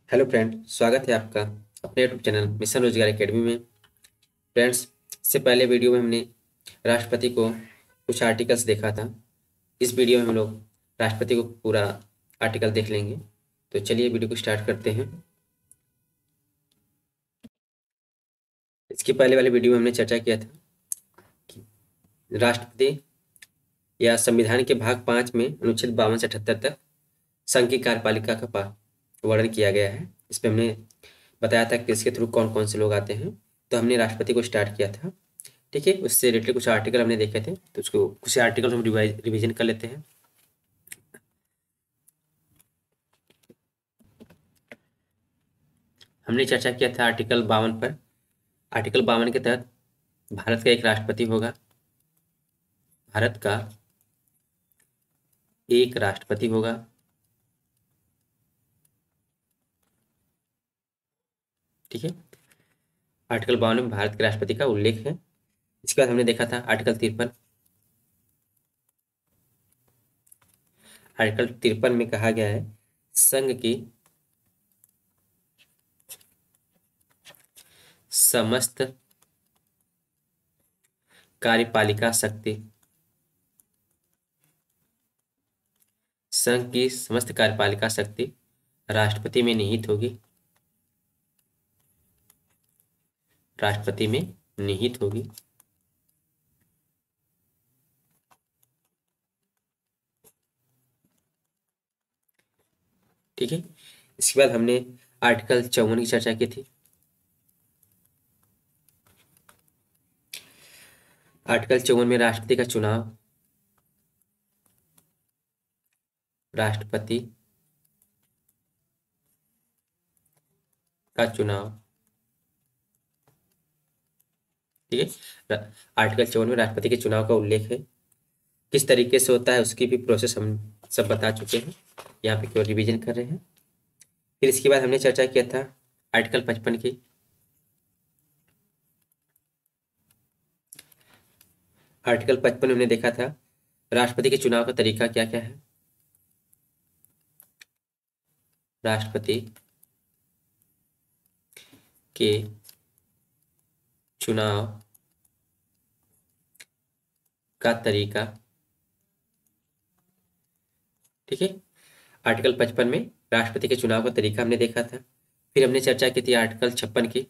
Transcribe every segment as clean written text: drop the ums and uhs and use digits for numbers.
Hello friend, स्वागत है आपका अपने यूट्यूब चैनल मिशन रोजगार एकेडमी में। फ्रेंड्स, इससे पहले वीडियो में हमने राष्ट्रपति को कुछ आर्टिकल्स देखा था। इस वीडियो में हम लोग राष्ट्रपति को पूरा आर्टिकल देख लेंगे। तो चलिए वीडियो को स्टार्ट करते हैं। इसके पहले वाले वीडियो में हमने चर्चा किया था कि राष्ट्रपति या संविधान के भाग 5 में अनुच्छेद 52 से 78 तक संघ की कार्यपालिका का वर्णन किया गया है। इसमें हमने बताया था कि इसके थ्रू कौन कौन से लोग आते हैं। तो हमने राष्ट्रपति को स्टार्ट किया था। ठीक है, उससे रिलेटेड कुछ आर्टिकल हमने देखे थे, तो उसको कुछ आर्टिकल हम रिवीजन कर लेते हैं। हमने चर्चा किया था आर्टिकल 52 पर। आर्टिकल 52 के तहत भारत का एक राष्ट्रपति होगा। भारत का एक राष्ट्रपति होगा। ठीक है, आर्टिकल 52 में भारत के राष्ट्रपति का उल्लेख है। इसके बाद हमने देखा था आर्टिकल 53। आर्टिकल 53 में कहा गया है संघ की समस्त कार्यपालिका शक्ति, संघ की समस्त कार्यपालिका शक्ति राष्ट्रपति में निहित होगी। राष्ट्रपति में निहित होगी। ठीक है, इसके बाद हमने आर्टिकल 54 की चर्चा की थी। आर्टिकल 54 में राष्ट्रपति का चुनाव, राष्ट्रपति का चुनाव। ठीक है, आर्टिकल 54 में राष्ट्रपति के चुनाव का उल्लेख है। किस तरीके से होता है उसकी भी प्रोसेस हम सब बता चुके हैं, यहाँ पे केवल रिवीजन कर रहे हैं। फिर इसके बाद हमने चर्चा किया था आर्टिकल 55 की। आर्टिकल 55 में हमने देखा था राष्ट्रपति के चुनाव का तरीका क्या क्या है। राष्ट्रपति के चुनाव का तरीका। ठीक है, आर्टिकल 55 में राष्ट्रपति के चुनाव का तरीका हमने देखा था। फिर हमने चर्चा की थी आर्टिकल 56 की।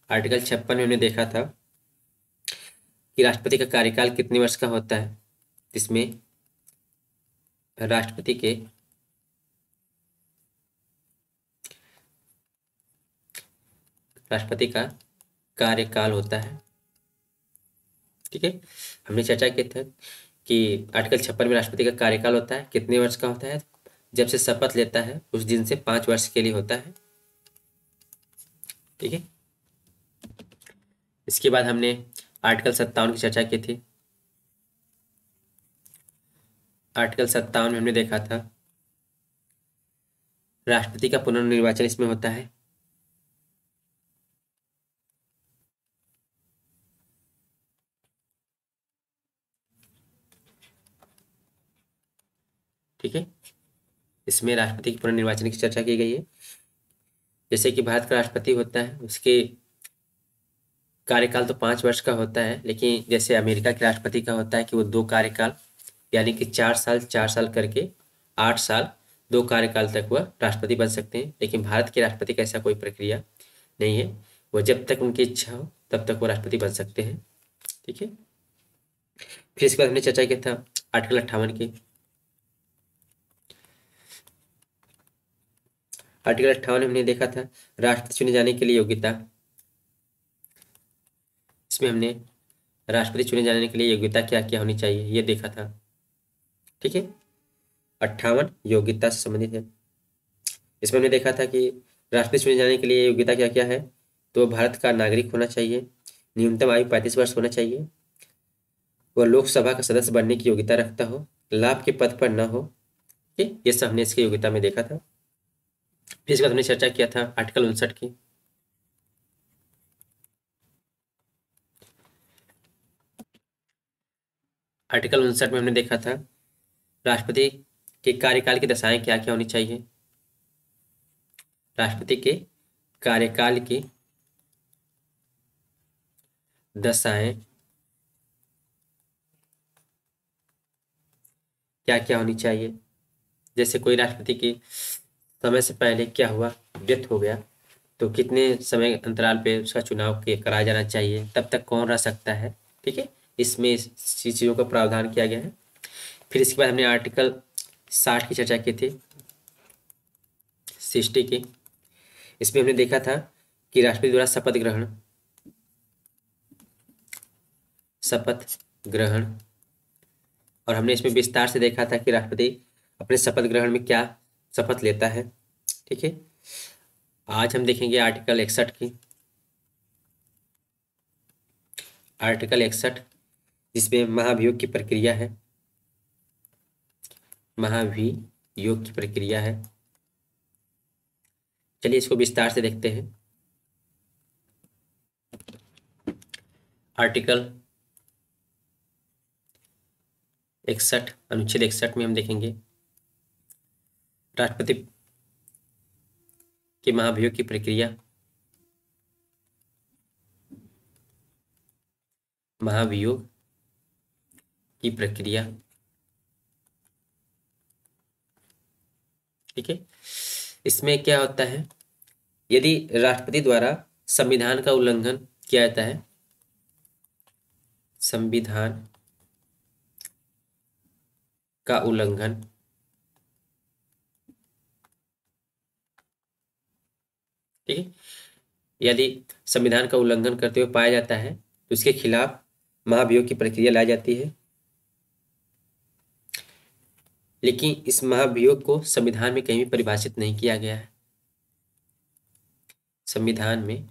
आर्टिकल 56 में हमने देखा था कि राष्ट्रपति का कार्यकाल कितने वर्ष का होता है, जिसमें राष्ट्रपति के राष्ट्रपति का कार्यकाल होता है। ठीक है, हमने चर्चा की था कि आर्टिकल 56 में राष्ट्रपति का कार्यकाल होता है कितने वर्ष का होता है, जब से शपथ लेता है उस दिन से 5 वर्ष के लिए होता है। ठीक है, इसके बाद हमने आर्टिकल 57 की चर्चा की थी। आर्टिकल 57 में हमने देखा था राष्ट्रपति का पुनर्निर्वाचन इसमें होता है। ठीक है, इसमें राष्ट्रपति के पुनर्निर्वाचन की चर्चा की गई है। जैसे कि भारत का राष्ट्रपति होता है, उसके कार्यकाल तो 5 वर्ष का होता है, लेकिन जैसे अमेरिका के राष्ट्रपति का होता है कि वो 2 कार्यकाल, यानी कि 4 साल करके 8 साल, 2 कार्यकाल तक वह राष्ट्रपति बन सकते हैं। लेकिन भारत के राष्ट्रपति का ऐसा कोई प्रक्रिया नहीं है। वो जब तक उनकी इच्छा हो तब तक वो राष्ट्रपति बन सकते हैं। ठीक है, फिर इसके बाद हमने चर्चा किया था आर्टिकल 58 की। आर्टिकल 58 में हमने देखा था राष्ट्रपति चुने जाने के लिए योग्यता। इसमें हमने राष्ट्रपति चुने जाने के लिए योग्यता क्या क्या होनी चाहिए ये देखा था। ठीक है, 58 योग्यता से संबंधित है। इसमें हमने देखा था कि राष्ट्रपति चुने जाने के लिए योग्यता क्या क्या है। तो भारत का नागरिक होना चाहिए, न्यूनतम आयु 35 वर्ष होना चाहिए, वह लोकसभा का सदस्य बनने की योग्यता रखता हो, लाभ के पद पर न हो। ठीक, ये सब हमने इसकी योग्यता में देखा था। फिर इसके बाद हमने चर्चा किया था आर्टिकल 59 की। आर्टिकल 59 में हमने देखा था राष्ट्रपति कि कार्यकाल की दशाएं क्या क्या होनी चाहिए। राष्ट्रपति के कार्यकाल की दशाएं क्या क्या होनी चाहिए। जैसे कोई राष्ट्रपति की समय से पहले क्या हुआ, डेथ हो गया, तो कितने समय अंतराल पे उसका चुनाव कराया जाना चाहिए, तब तक कौन रह सकता है। ठीक है, इसमें इस चीज़ों का प्रावधान किया गया है। फिर इसके बाद हमने आर्टिकल 60 की चर्चा की थी, 60 की। इसमें हमने देखा था कि राष्ट्रपति द्वारा शपथ ग्रहण, और हमने इसमें विस्तार से देखा था कि राष्ट्रपति अपने शपथ ग्रहण में क्या शपथ लेता है। ठीक है, आज हम देखेंगे आर्टिकल 61 की। आर्टिकल 61 जिसमें महाभियोग की प्रक्रिया है, महाभियोग की प्रक्रिया है। चलिए इसको विस्तार से देखते हैं। आर्टिकल 61 अनुच्छेद 61 में हम देखेंगे राष्ट्रपति के महाभियोग की प्रक्रिया। महाभियोग की प्रक्रिया, ठीक है। इसमें क्या होता है, यदि राष्ट्रपति द्वारा संविधान का उल्लंघन किया जाता है, संविधान का उल्लंघन, ठीक है, यदि संविधान का उल्लंघन करते हुए पाया जाता है तो इसके खिलाफ महाभियोग की प्रक्रिया लाई जाती है। लेकिन इस महाभियोग को संविधान में कहीं भी परिभाषित नहीं किया गया है। संविधान में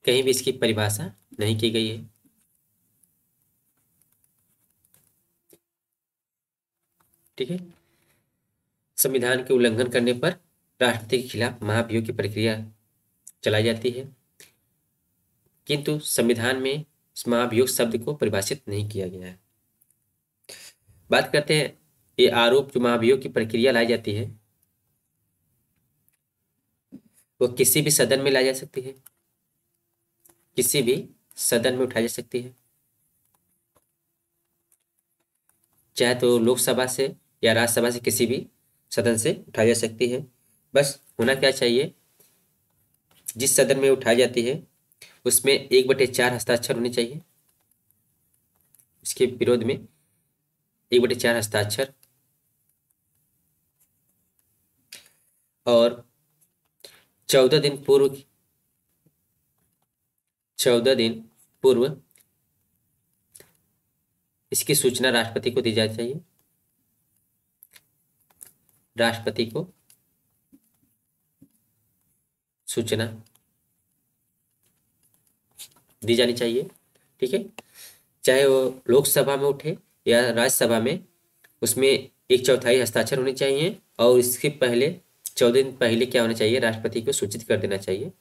कहीं भी इसकी परिभाषा नहीं की गई है। ठीक है, संविधान के उल्लंघन करने पर राष्ट्रपति के खिलाफ महाभियोग की प्रक्रिया चलाई जाती है, किंतु संविधान में इस महाभियोग शब्द को परिभाषित नहीं किया गया है। बात करते हैं ये आरोप जो महाभियोग की प्रक्रिया लाई जाती है वो किसी भी सदन में लाई जा सकती है, किसी भी सदन में उठाई जा सकती है, चाहे तो लोकसभा से या राज्यसभा से, किसी भी सदन से उठाई जा सकती है। बस होना क्या चाहिए, जिस सदन में उठाई जाती है उसमें 1/4 हस्ताक्षर होने चाहिए, इसके विरोध में 1/4 हस्ताक्षर, और 14 दिन पूर्व 14 दिन पूर्व इसकी सूचना राष्ट्रपति को दी जानी चाहिए, राष्ट्रपति को सूचना दी जानी चाहिए। ठीक है, चाहे वो लोकसभा में उठे या राज्यसभा में, उसमें 1/4 हस्ताक्षर होने चाहिए, और इसके पहले 14 दिन पहले क्या होना चाहिए, राष्ट्रपति को सूचित कर देना चाहिए।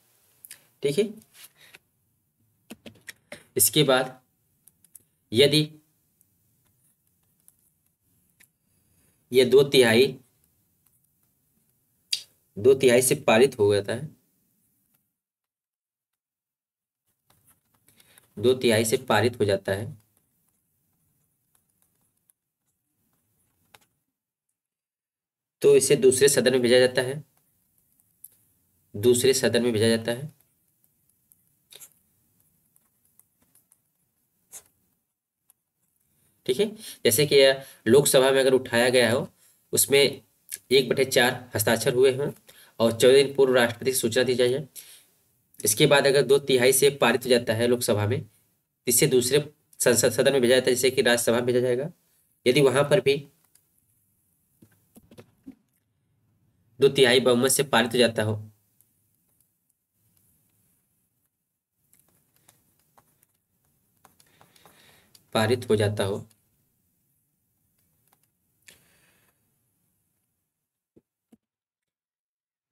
ठीक है, इसके बाद यदि ये 2/3 से पारित हो जाता है, 2/3 से पारित हो जाता है, तो इसे दूसरे सदन में भेजा जाता है, दूसरे सदन में भेजा जाता है। ठीक है, जैसे कि लोकसभा में अगर उठाया गया हो, उसमें 1/4 हस्ताक्षर हुए हों और 14 दिन पूर्व राष्ट्रपति की सूचना दी जाए। इसके बाद अगर 2/3 से पारित हो जाता है लोकसभा में, इसे दूसरे संसद सदन में भेजा जाता है, जैसे कि राज्यसभा में भेजा जाएगा। यदि वहां पर भी 2/3 बहुमत से पारित हो जाता हो, पारित हो जाता हो,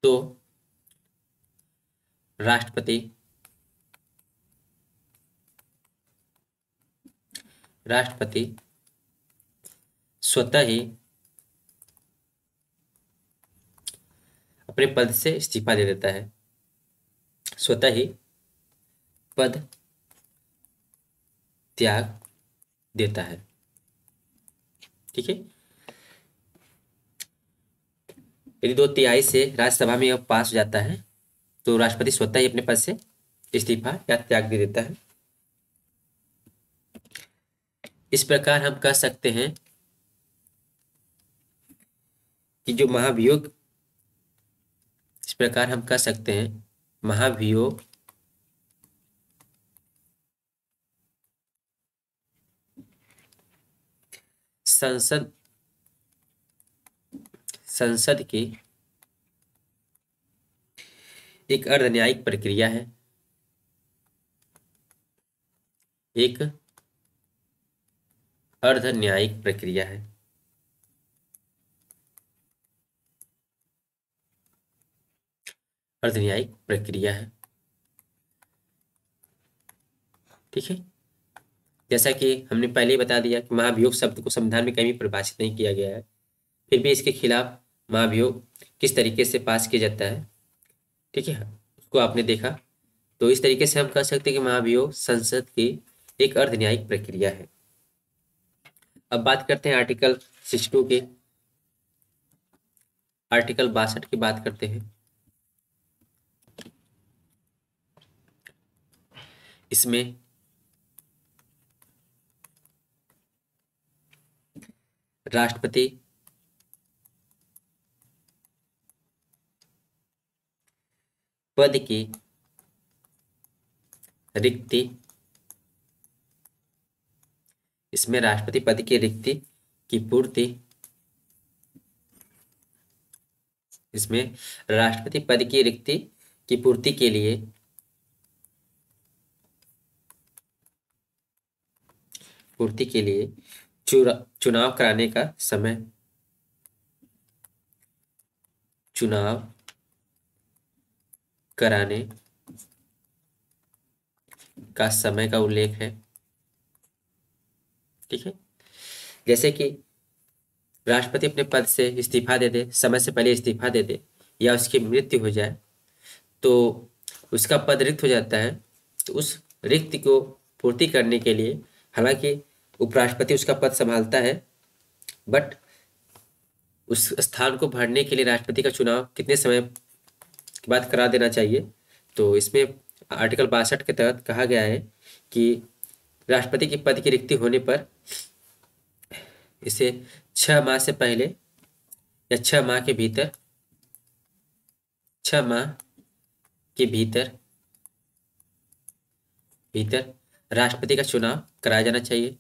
तो राष्ट्रपति स्वतः ही अपने पद से इस्तीफा दे देता है, स्वतः ही पद त्याग देता है। ठीक है, यदि 2/3 से राज्यसभा में यह पास हो जाता है तो राष्ट्रपति स्वतः ही अपने पद से इस्तीफा या त्याग दे देता है। इस प्रकार हम कह सकते हैं कि जो महाभियोग, इस प्रकार हम कह सकते हैं महाभियोग संसद की एक अर्ध न्यायिक प्रक्रिया है, एक अर्ध न्यायिक प्रक्रिया है। अर्ध न्यायिक प्रक्रिया है। ठीक है, जैसा कि हमने पहले ही बता दिया कि महाभियोग शब्द को संविधान में कहीं भी परिभाषित नहीं किया गया है, फिर भी इसके खिलाफ महाभियोग किस तरीके से पास किया जाता है, ठीक है, उसको आपने देखा। तो इस तरीके से हम कह सकते हैं कि महाभियोग संसद की एक अर्ध न्यायिक प्रक्रिया है। अब बात करते हैं आर्टिकल 62 के, आर्टिकल 62 की बात करते हैं। इसमें राष्ट्रपति पद की रिक्ति, इसमें राष्ट्रपति पद की रिक्ति की पूर्ति, इसमें राष्ट्रपति पद की रिक्ति की पूर्ति के लिए चुनाव कराने का समय, चुनाव कराने का समय का उल्लेख है। ठीक है, जैसे कि राष्ट्रपति अपने पद से इस्तीफा दे दे, समय से पहले इस्तीफा दे दे, या उसकी मृत्यु हो जाए तो उसका पद रिक्त हो जाता है। तो उस रिक्त को पूर्ति करने के लिए, हालांकि उपराष्ट्रपति उसका पद संभालता है, बट उस स्थान को भरने के लिए राष्ट्रपति का चुनाव कितने समय के बाद करा देना चाहिए। तो इसमें आर्टिकल 62 के तहत कहा गया है कि राष्ट्रपति के पद की रिक्ति होने पर इसे 6 माह से पहले या 6 माह के भीतर, 6 माह के भीतर राष्ट्रपति का चुनाव कराया जाना चाहिए।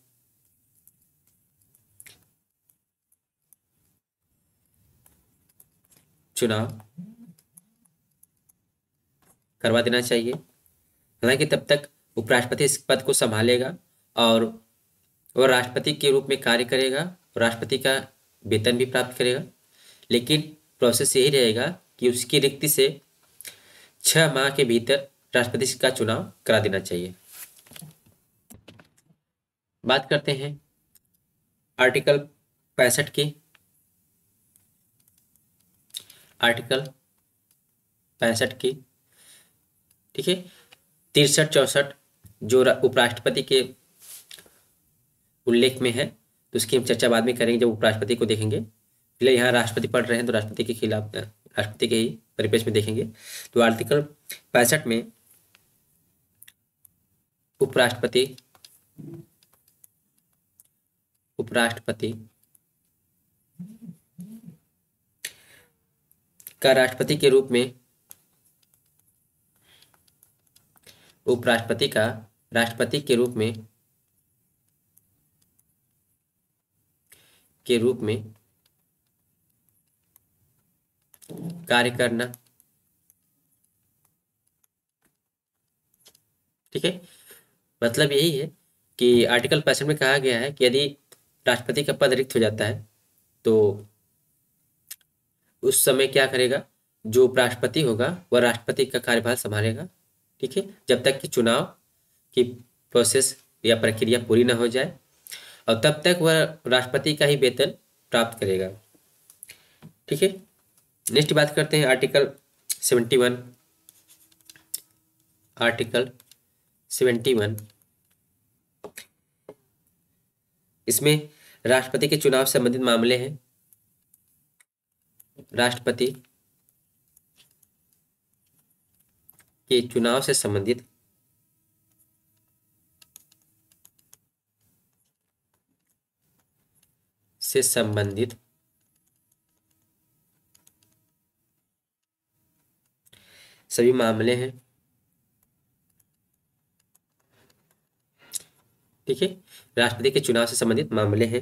चुनाव करवा देना चाहिए। हालांकि तब तक उपराष्ट्रपति इस पद को संभालेगा और वह राष्ट्रपति के रूप में कार्य करेगा, राष्ट्रपति का वेतन भी प्राप्त करेगा, लेकिन प्रोसेस यही रहेगा कि उसकी रिक्ति से 6 माह के भीतर राष्ट्रपति का चुनाव करा देना चाहिए। बात करते हैं आर्टिकल 65 की। आर्टिकल 65 की, ठीक है, 63-64 जो उपराष्ट्रपति के उल्लेख में है, तो उसकी हम चर्चा बाद में करेंगे जब उपराष्ट्रपति को देखेंगे। फिलहाल यहाँ राष्ट्रपति पढ़ रहे हैं तो राष्ट्रपति के खिलाफ, राष्ट्रपति के ही परिप्रेक्ष्य में देखेंगे। तो आर्टिकल 65 में उपराष्ट्रपति का राष्ट्रपति के रूप में, उपराष्ट्रपति का राष्ट्रपति के रूप में कार्य करना। ठीक है, मतलब यही है कि आर्टिकल 65 में कहा गया है कि यदि राष्ट्रपति का पद रिक्त हो जाता है तो उस समय क्या करेगा, जो उपराष्ट्रपति होगा वह राष्ट्रपति का कार्यभार संभालेगा। ठीक है, जब तक कि चुनाव की प्रोसेस या प्रक्रिया पूरी ना हो जाए। और तब तक वह राष्ट्रपति का ही वेतन प्राप्त करेगा। ठीक है, नेक्स्ट बात करते हैं आर्टिकल 71। आर्टिकल 71, इसमें राष्ट्रपति के चुनाव से संबंधित मामले हैं। राष्ट्रपति के चुनाव से संबंधित सभी मामले हैं। ठीक है, राष्ट्रपति के चुनाव से संबंधित मामले हैं।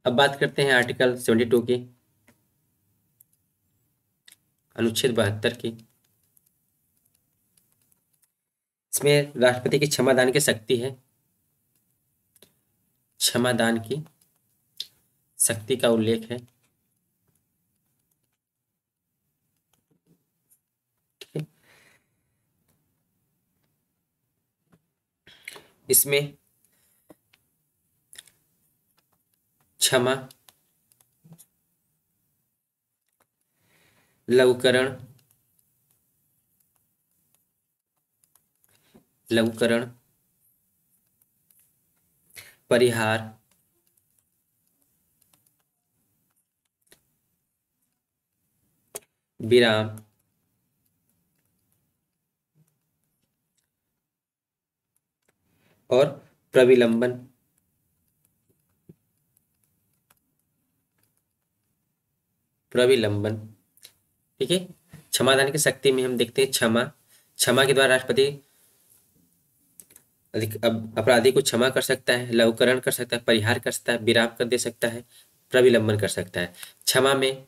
अब बात करते हैं आर्टिकल 72 की, अनुच्छेद 72 की। इसमें राष्ट्रपति की क्षमादान की शक्ति है। क्षमादान की शक्ति का उल्लेख है। इसमें क्षमा, लघुकरण, परिहार, विराम, और प्रविलंबन। ठीक है, क्षमादान की शक्ति में हम देखते हैं क्षमा के द्वारा राष्ट्रपति अपराधी को क्षमा कर सकता है, लघुकरण कर सकता है, परिहार कर सकता है, विराम कर दे सकता है, प्रविलंबन कर सकता है। क्षमा में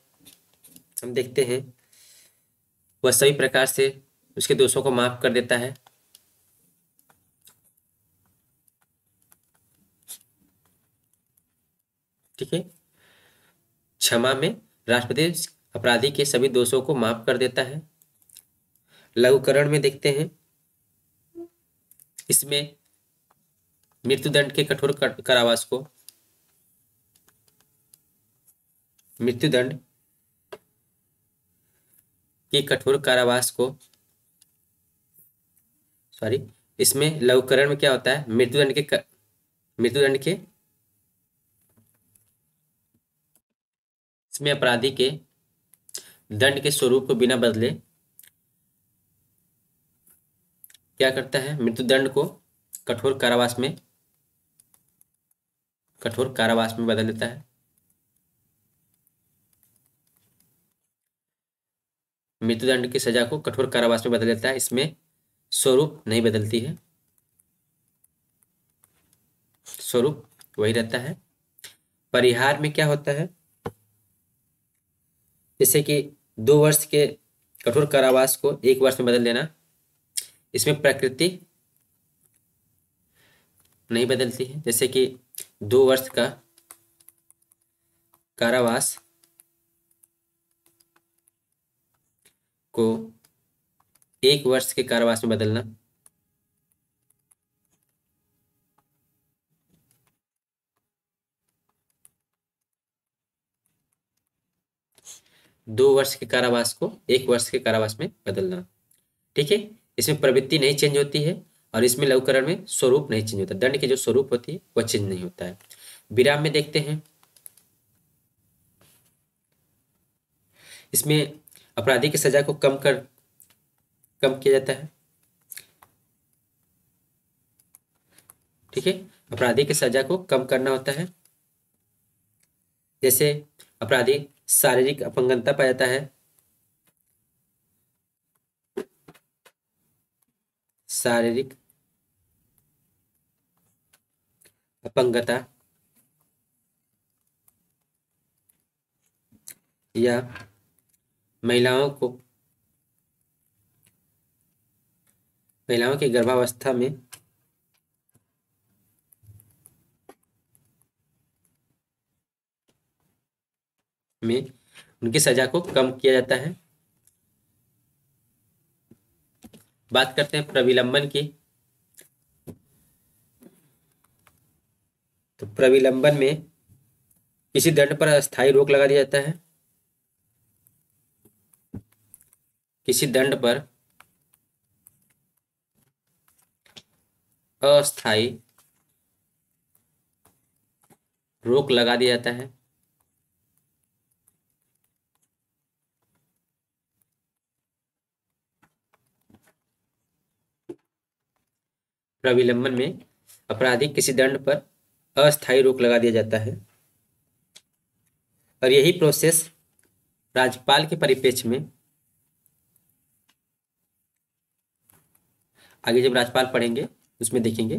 हम देखते हैं वह सभी प्रकार से उसके दोषों को माफ कर देता है। ठीक है, क्षमा में राष्ट्रपति अपराधी के सभी दोषों को माफ कर देता है। लघुकरण में देखते हैं इसमें मृत्युदंड के कठोर कारावास को इसमें लघुकरण में क्या होता है, इसमें अपराधी के दंड के स्वरूप को बिना बदले क्या करता है, मृत्युदंड को कठोर कारावास में बदल देता है। मृत्युदंड की सजा को कठोर कारावास में बदल देता है। इसमें स्वरूप नहीं बदलती है, स्वरूप वही रहता है। परिहार में क्या होता है, जैसे कि 2 वर्ष के कठोर कारावास को 1 वर्ष में बदल देना। इसमें प्रकृति नहीं बदलती है, जैसे कि 2 वर्ष का कारावास को 1 वर्ष के कारावास में बदलना। दो वर्ष के कारावास को 1 वर्ष के कारावास में बदलना। ठीक है, इसमें प्रवृत्ति नहीं चेंज होती है और इसमें लघुकरण में स्वरूप नहीं चेंज होता, दंड की जो स्वरूप होती है वह चेंज नहीं होता है। विराम में देखते हैं इसमें अपराधी की सजा को कम किया जाता है। ठीक है, अपराधी की सजा को कम करना होता है। जैसे अपराधी शारीरिक अपंगता पाया जाता है, शारीरिक अपंगता या महिलाओं की गर्भावस्था में उनकी सजा को कम किया जाता है। बात करते हैं प्रविलंबन की। तो प्रविलंबन में किसी दंड पर अस्थायी रोक लगा दिया जाता है, किसी दंड पर अस्थायी रोक लगा दिया जाता है। प्रविलंबन में अपराधी किसी दंड पर अस्थायी रोक लगा दिया जाता है और यही प्रोसेस राज्यपाल के परिप्रेक्ष्य में, आगे जब राज्यपाल पढ़ेंगे उसमें देखेंगे,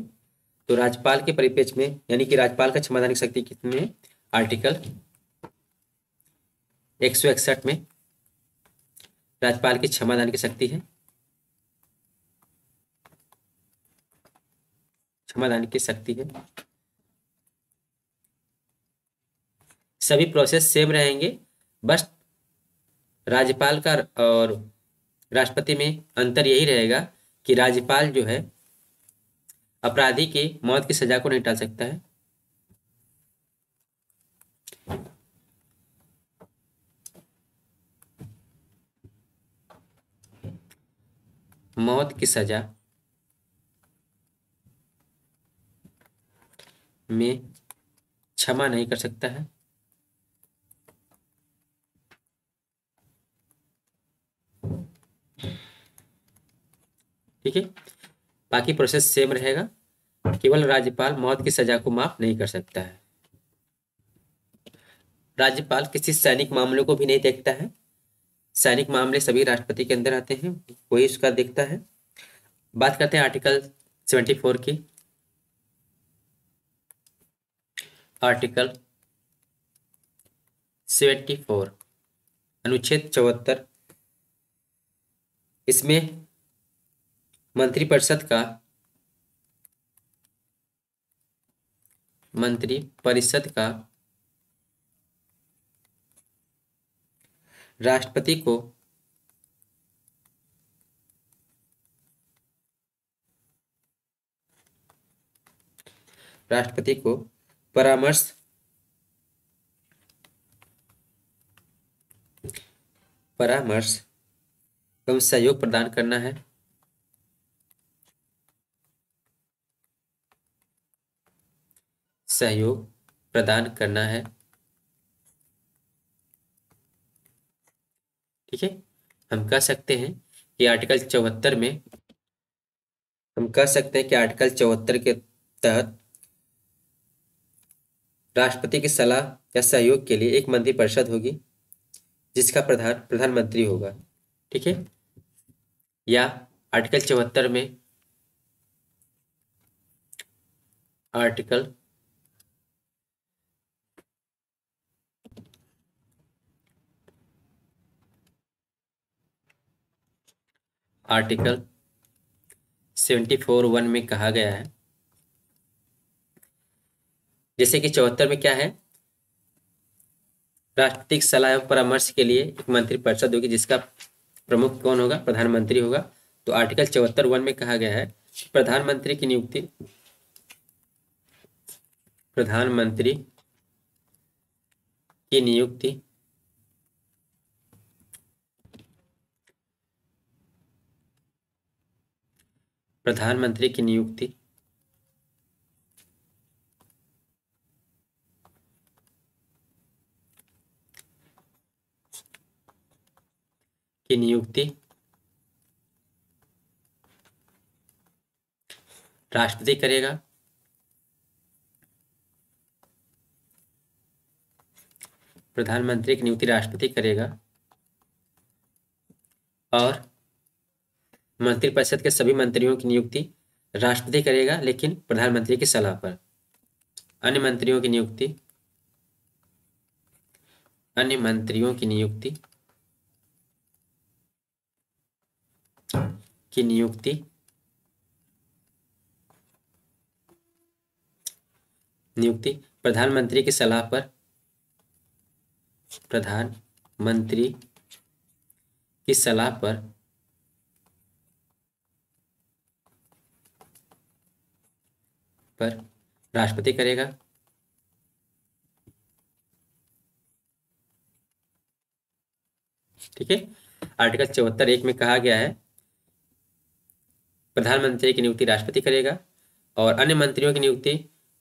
तो राज्यपाल के परिप्रेक्ष्य में यानी कि राज्यपाल का क्षमादान की शक्ति कितनी है, आर्टिकल 161 में राज्यपाल की क्षमादान की शक्ति है, क्षमादान की शक्ति है। सभी प्रोसेस सेम रहेंगे, बस राज्यपाल का और राष्ट्रपति में अंतर यही रहेगा कि राज्यपाल जो है अपराधी की मौत की सजा को नहीं टाल सकता है, मौत की सजा में क्षमा नहीं कर सकता है। ठीक है, बाकी प्रोसेस सेम रहेगा, केवल राज्यपाल मौत की सजा को माफ नहीं कर सकता है। राज्यपाल किसी सैनिक मामलों को भी नहीं देखता है, सैनिक मामले सभी राष्ट्रपति के अंदर आते हैं, वही उसका देखता है। बात करते हैं आर्टिकल 74 की। आर्टिकल 74 अनुच्छेद 74, इसमें मंत्रिपरिषद का राष्ट्रपति को परामर्श एवं सहयोग प्रदान करना है। सहयोग प्रदान करना है। ठीक है, हम कह सकते हैं कि आर्टिकल 74 में के तहत राष्ट्रपति की सलाह या सहयोग के लिए एक मंत्रिपरिषद होगी जिसका प्रधान प्रधानमंत्री होगा। ठीक है, या आर्टिकल 74 में आर्टिकल 74(1) में कहा गया है, जैसे कि 74 में क्या है, राष्ट्रपति की सलाह एवं परामर्श के लिए एक मंत्रिपरिषद होगी जिसका प्रमुख कौन होगा, प्रधानमंत्री होगा। तो आर्टिकल 74(1) में कहा गया है प्रधानमंत्री की नियुक्ति प्रधानमंत्री की नियुक्ति राष्ट्रपति करेगा। प्रधानमंत्री की नियुक्ति राष्ट्रपति करेगा और मंत्रिपरिषद के सभी मंत्रियों की नियुक्ति राष्ट्रपति करेगा, लेकिन प्रधानमंत्री की सलाह पर। अन्य मंत्रियों की नियुक्ति प्रधानमंत्री की सलाह पर राष्ट्रपति करेगा ठीक है। आर्टिकल 74(1) में कहा गया है प्रधानमंत्री की नियुक्ति राष्ट्रपति करेगा और अन्य मंत्रियों की नियुक्ति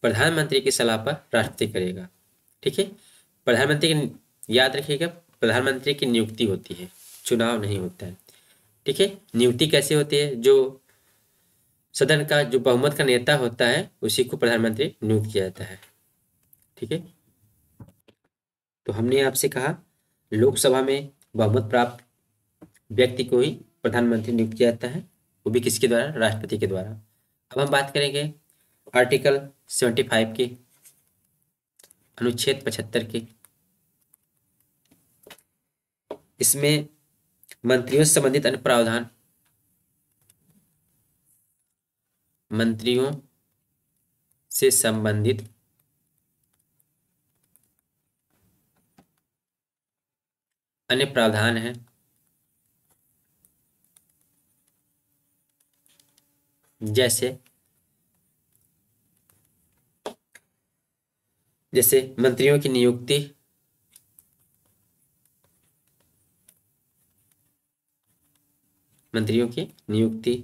प्रधानमंत्री की सलाह पर राष्ट्रपति करेगा। ठीक है। प्रधानमंत्री की, याद रखिएगा, प्रधानमंत्री की नियुक्ति होती है, चुनाव नहीं होता है। ठीक है। नियुक्ति कैसे होती है? जो सदन का जो बहुमत का नेता होता है उसी को प्रधानमंत्री नियुक्त किया जाता है। ठीक है। तो हमने आपसे कहा लोकसभा में बहुमत प्राप्त व्यक्ति को ही प्रधानमंत्री नियुक्त किया जाता है, वो भी किसके द्वारा? राष्ट्रपति के द्वारा। अब हम बात करेंगे आर्टिकल 75 के, अनुच्छेद 75 के। इसमें मंत्रियों से संबंधित अन्य प्रावधान, मंत्रियों से संबंधित अन्य प्रावधान हैं। जैसे मंत्रियों की नियुक्ति, मंत्रियों की नियुक्ति,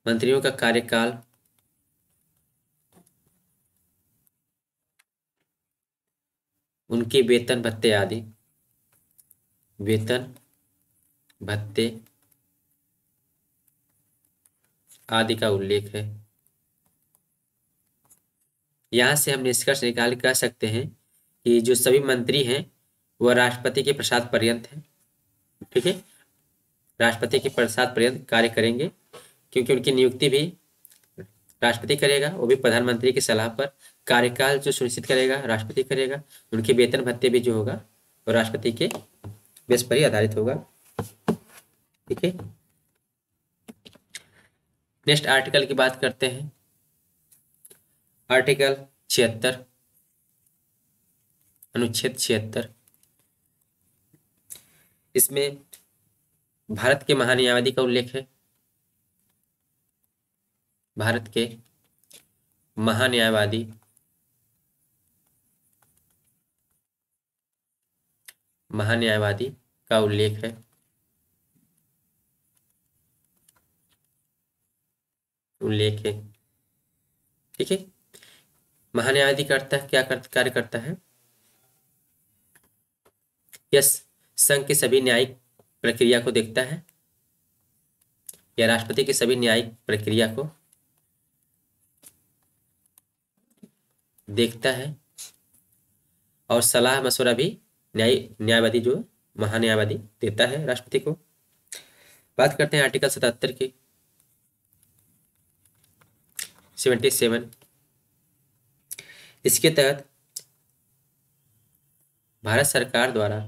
मंत्रियों का कार्यकाल, उनके वेतन भत्ते आदि, वेतन भत्ते आदि का उल्लेख है। यहां से हम निष्कर्ष निकाल कह सकते हैं कि जो सभी मंत्री हैं वह राष्ट्रपति के प्रसाद पर्यंत हैं। ठीक है। राष्ट्रपति के प्रसाद पर्यंत कार्य करेंगे क्योंकि उनकी नियुक्ति भी राष्ट्रपति करेगा, वो भी प्रधानमंत्री की सलाह पर। कार्यकाल जो सुनिश्चित करेगा राष्ट्रपति करेगा। उनके वेतन भत्ते भी जो होगा वो राष्ट्रपति के बेस पर ही आधारित होगा। ठीक है। नेक्स्ट आर्टिकल की बात करते हैं। आर्टिकल 76, अनुच्छेद 76। इसमें भारत के महान्यायवादी का उल्लेख है। भारत के महान्यायवादी, महान्यायवादी का उल्लेख है। उल्लेख है। ठीक है। महान्यायवादी करता है क्या कार्य करता है? यह संघ की सभी न्यायिक प्रक्रिया को देखता है, या राष्ट्रपति की सभी न्यायिक प्रक्रिया को देखता है और सलाह मशवरा भी न्यायवादी जो महान्यायवादी देता है राष्ट्रपति को। बात करते हैं आर्टिकल 77 की, 77। इसके तहत भारत सरकार द्वारा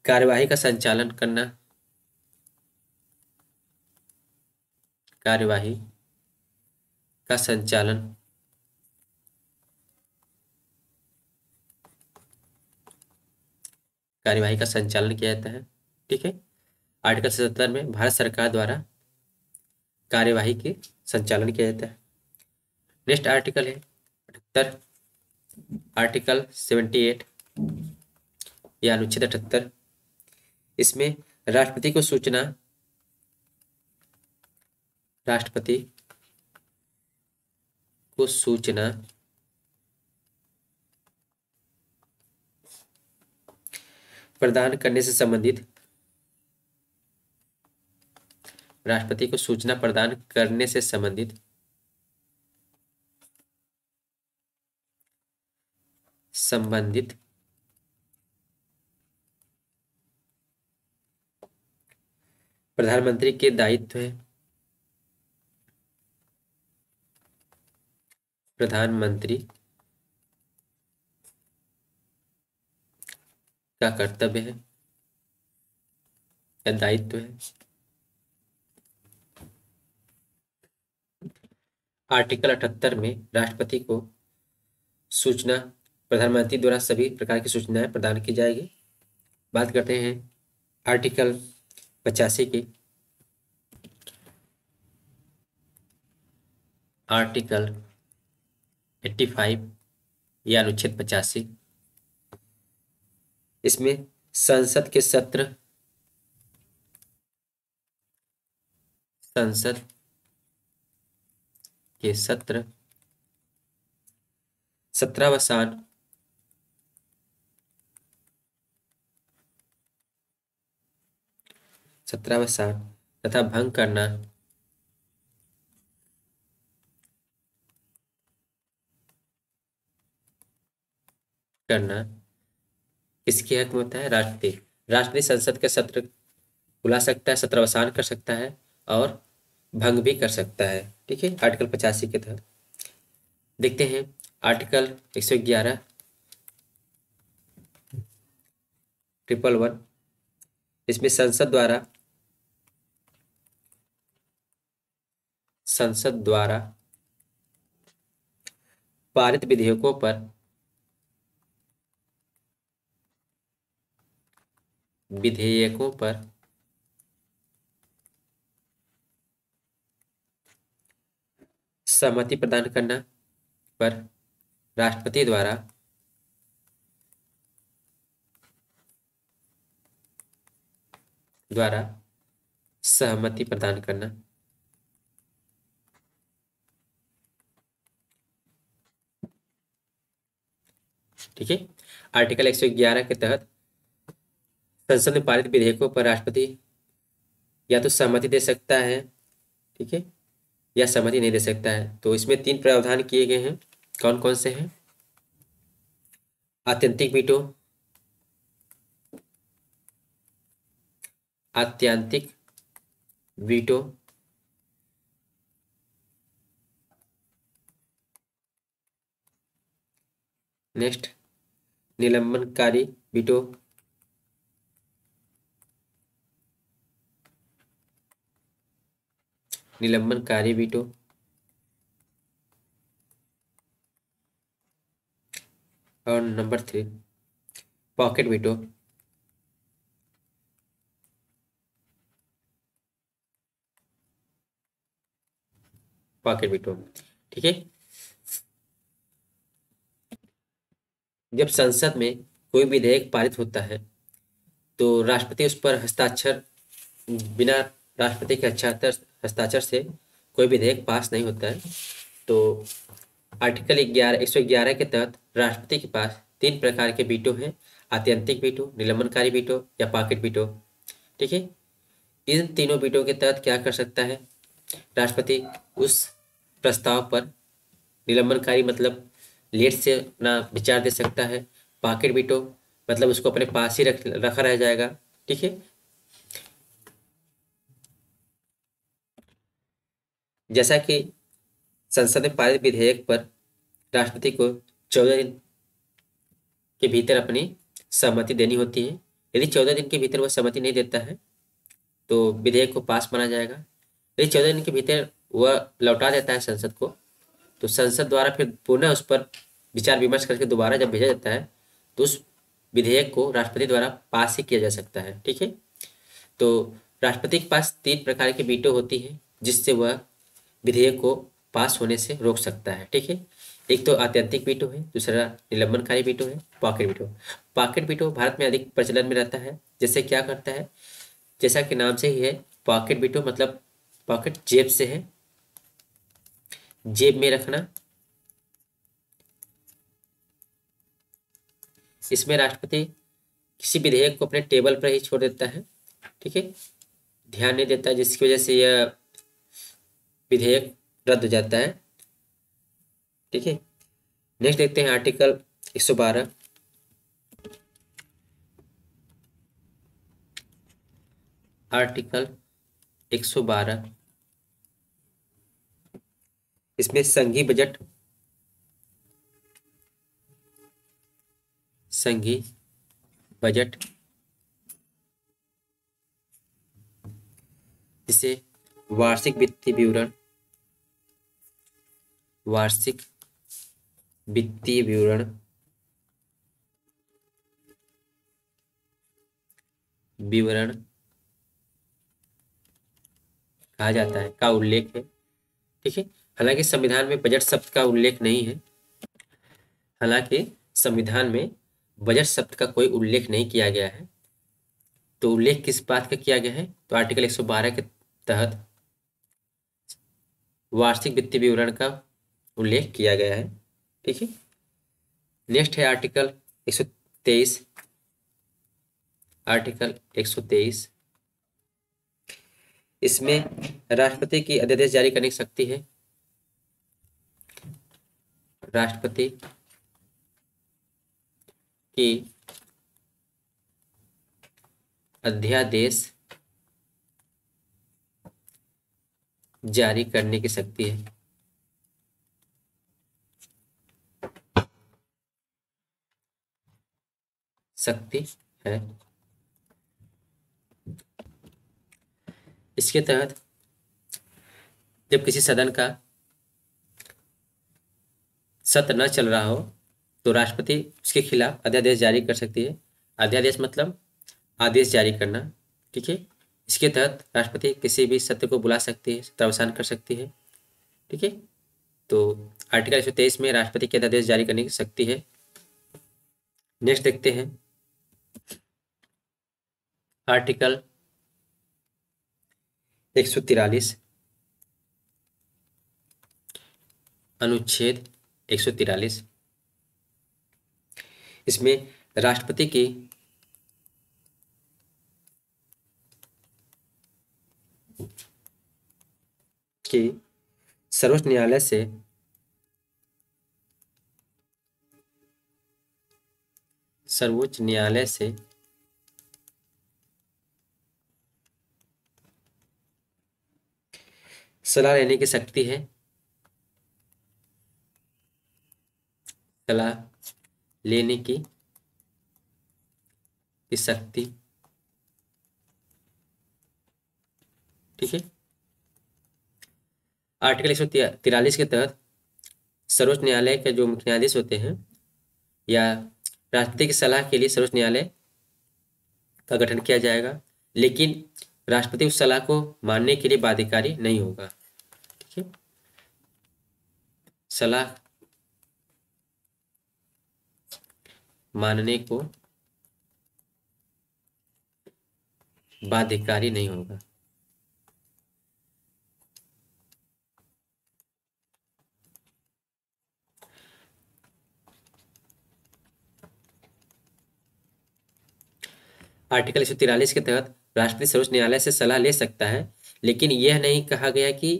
कार्यवाही का संचालन करना, कार्यवाही का संचालन किया जाता है। ठीक है। आर्टिकल 77 में भारत सरकार द्वारा कार्यवाही के संचालन किया जाता है। नेक्स्ट आर्टिकल है 78, आर्टिकल 78 या अनुच्छेद 78। इसमें राष्ट्रपति को सूचना प्रदान करने से संबंधित, राष्ट्रपति को सूचना प्रदान करने से संबंधित प्रधानमंत्री के दायित्व है। प्रधानमंत्री का कर्तव्य है या दायित्व है। आर्टिकल 78 में राष्ट्रपति को सूचना, प्रधानमंत्री द्वारा सभी प्रकार की सूचनाएं प्रदान की जाएगी। बात करते हैं आर्टिकल 85 की, आर्टिकल 85 या अनुच्छेद 85, इसमें संसद के सत्र, संसद के सत्र, सत्रावसान, सत्रावसान तथा भंग करना करना किसके हक में होता है? राष्ट्रपति। राष्ट्रपति संसद के सत्र बुला सकता है, सत्रावसान कर सकता है और भंग भी कर सकता है। ठीक है, आर्टिकल 85 के तहत। देखते हैं आर्टिकल 111 ट्रिपल वन, इसमें संसद द्वारा पारित विधेयकों पर सहमति प्रदान करना पर राष्ट्रपति द्वारा सहमति प्रदान करना। ठीक है, आर्टिकल 111 के तहत संसद में पारित विधेयकों पर राष्ट्रपति या तो सहमति दे सकता है, ठीक है, या सहमति नहीं दे सकता है। तो इसमें 3 प्रावधान किए गए हैं। कौन कौन से हैं? आत्यंतिक वीटो, आत्यंतिक वीटो, नेक्स्ट निलंबनकारी वीटो, निलंबनकारी वीटो, और number 3 pocket veto. Pocket veto, ठीक है। जब संसद में कोई विधेयक पारित होता है तो राष्ट्रपति उस पर हस्ताक्षर, बिना राष्ट्रपति के हस्ताक्षर से कोई विधेयक पास नहीं होता है। तो आर्टिकल 111 के तहत राष्ट्रपति के पास 3 प्रकार के वीटो हैं: आत्यंतिक वीटो, निलंबनकारी वीटो या पॉकेट वीटो। ठीक है, इन तीनों वीटो के तहत क्या कर सकता है राष्ट्रपति? उस प्रस्ताव पर निलंबनकारी मतलब लेट से अपना विचार दे सकता है। पॉकेट वीटो मतलब उसको अपने पास ही रखा रह जाएगा। ठीक है, जैसा कि संसद में पारित विधेयक पर राष्ट्रपति को 14 दिन के भीतर अपनी सहमति देनी होती है। यदि 14 दिन के भीतर वह सहमति नहीं देता है तो विधेयक को पास माना जाएगा। यदि 14 दिन के भीतर वह लौटा देता है संसद को, तो संसद द्वारा फिर पुनः उस पर विचार विमर्श करके दोबारा जब भेजा जाता है तो उस विधेयक को राष्ट्रपति द्वारा पास ही किया जा सकता है। ठीक है, तो राष्ट्रपति के पास 3 प्रकार की वीटो होती है जिससे वह विधेयक को पास होने से रोक सकता है। ठीक है, एक तो आत्यंतिक वीटो है, दूसरा निलंबनकारी वीटो है, pocket veto. Pocket veto Bharat में अधिक प्रचलन में रहता है। जैसे क्या करता है, जैसा कि नाम से ही है, पॉकेट वीटो मतलब पॉकेट जेब से है, जेब में रखना। इसमें राष्ट्रपति किसी विधेयक को अपने टेबल पर ही छोड़ देता है। ठीक है, ध्यान नहीं देता, जिसकी वजह से यह विधेयक रद्द हो जाता है। ठीक है, नेक्स्ट देखते हैं आर्टिकल 112। आर्टिकल 112, इसमें संघीय बजट, संघीय बजट जिसे वार्षिक वित्तीय विवरण, वार्षिक वित्तीय विवरण कहा जाता है, का उल्लेख है। ठीक है, हालांकि संविधान में बजट शब्द का उल्लेख नहीं है, हालांकि संविधान में बजट शब्द का कोई उल्लेख नहीं किया गया है। तो उल्लेख किस बात का किया गया है? तो आर्टिकल 112 के तहत वार्षिक वित्तीय विवरण का उल्लेख किया गया है। ठीक है, नेक्स्ट है आर्टिकल 123। आर्टिकल 123, इसमें राष्ट्रपति की अध्यादेश जारी करने की शक्ति है। राष्ट्रपति की अध्यादेश जारी करने की शक्ति है। शक्ति है। इसके तहत जब किसी सदन का सत्र न चल रहा हो तो राष्ट्रपति उसके खिलाफ अध्यादेश जारी कर सकती है। अध्यादेश मतलब आदेश जारी करना। ठीक है, इसके तहत राष्ट्रपति किसी भी सत्र को बुला सकती है, सत्रावसान कर सकती है। ठीक है, तो आर्टिकल 123 में राष्ट्रपति के अध्यादेश जारी करने की शक्ति है। नेक्स्ट देखते हैं आर्टिकल 143, अनुच्छेद 143। इसमें राष्ट्रपति की सर्वोच्च न्यायालय से सलाह लेने की शक्ति है। सलाह लेने की शक्ति। ठीक है, आर्टिकल 143 के तहत सर्वोच्च न्यायालय के जो मुख्य न्यायाधीश होते हैं या राष्ट्रपति की सलाह के लिए सर्वोच्च न्यायालय का गठन किया जाएगा, लेकिन राष्ट्रपति उस सलाह को मानने के लिए बाध्यकारी नहीं होगा। ठीक है, सलाह मानने को बाध्यकारी नहीं होगा। आर्टिकल 143 के तहत राष्ट्रपति सर्वोच्च न्यायालय से सलाह ले सकता है, लेकिन यह नहीं कहा गया कि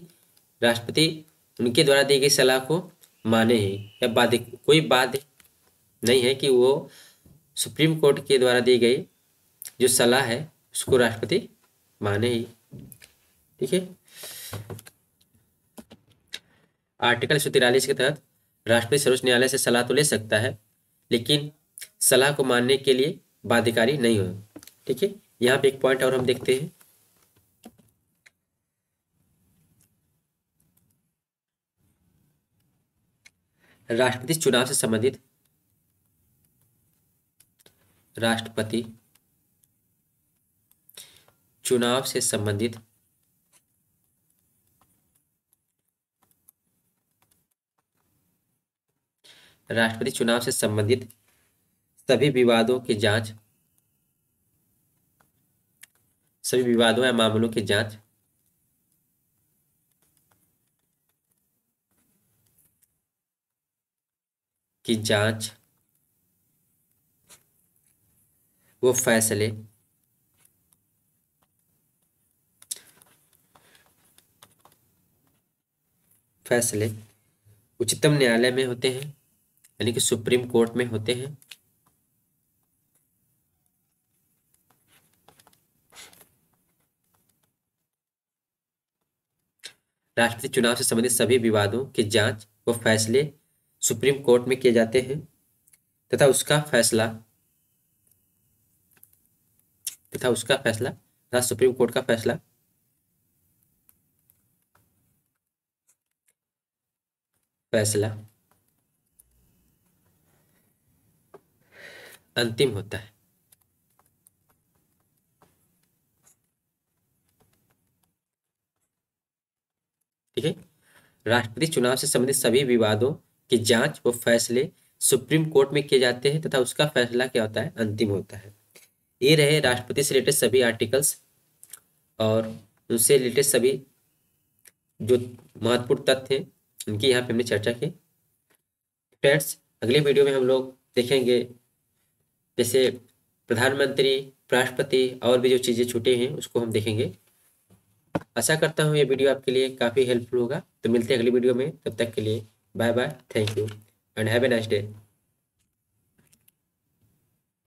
राष्ट्रपति उनके द्वारा दी गई सलाह को माने ही या बाध्य, कोई बाध्य नहीं है कि वो सुप्रीम कोर्ट के द्वारा दी गई जो सलाह है उसको राष्ट्रपति माने ही। ठीक है, आर्टिकल 143 के तहत राष्ट्रपति सर्वोच्च न्यायालय से सलाह तो ले सकता है, लेकिन सलाह को मानने के लिए बाध्यकारी नहीं हो। ठीक है, यहाँ पे एक पॉइंट और हम देखते हैं। राष्ट्रपति चुनाव से संबंधित राष्ट्रपति चुनाव से संबंधित राष्ट्रपति चुनाव से संबंधित सभी विवादों की जांच, सभी विवादों या मामलों की जांच वो फैसले उच्चतम न्यायालय में होते हैं, यानी कि सुप्रीम कोर्ट में होते हैं। राष्ट्रपति चुनाव से संबंधित सभी विवादों की जांच व फैसले सुप्रीम कोर्ट में किए जाते हैं तथा उसका फैसला तथा सुप्रीम कोर्ट का फैसला अंतिम होता है। ठीक है, राष्ट्रपति चुनाव से संबंधित सभी विवादों की जांच व फैसले सुप्रीम कोर्ट में किए जाते हैं तथा उसका फैसला क्या होता है, अंतिम होता है। ये रहे राष्ट्रपति से रिलेटेड सभी आर्टिकल्स और उनसे रिलेटेड सभी जो महत्वपूर्ण तथ्य हैं उनकी यहाँ पे हमने चर्चा की। फ्रेंड्स, अगले वीडियो में हम लोग देखेंगे जैसे प्रधानमंत्री, राष्ट्रपति और भी जो चीज़ें छूटे हैं उसको हम देखेंगे। आशा करता हूँ ये वीडियो आपके लिए काफ़ी हेल्पफुल होगा। तो मिलते हैं अगली वीडियो में, तब तक के लिए bye bye, thank you and have a nice day.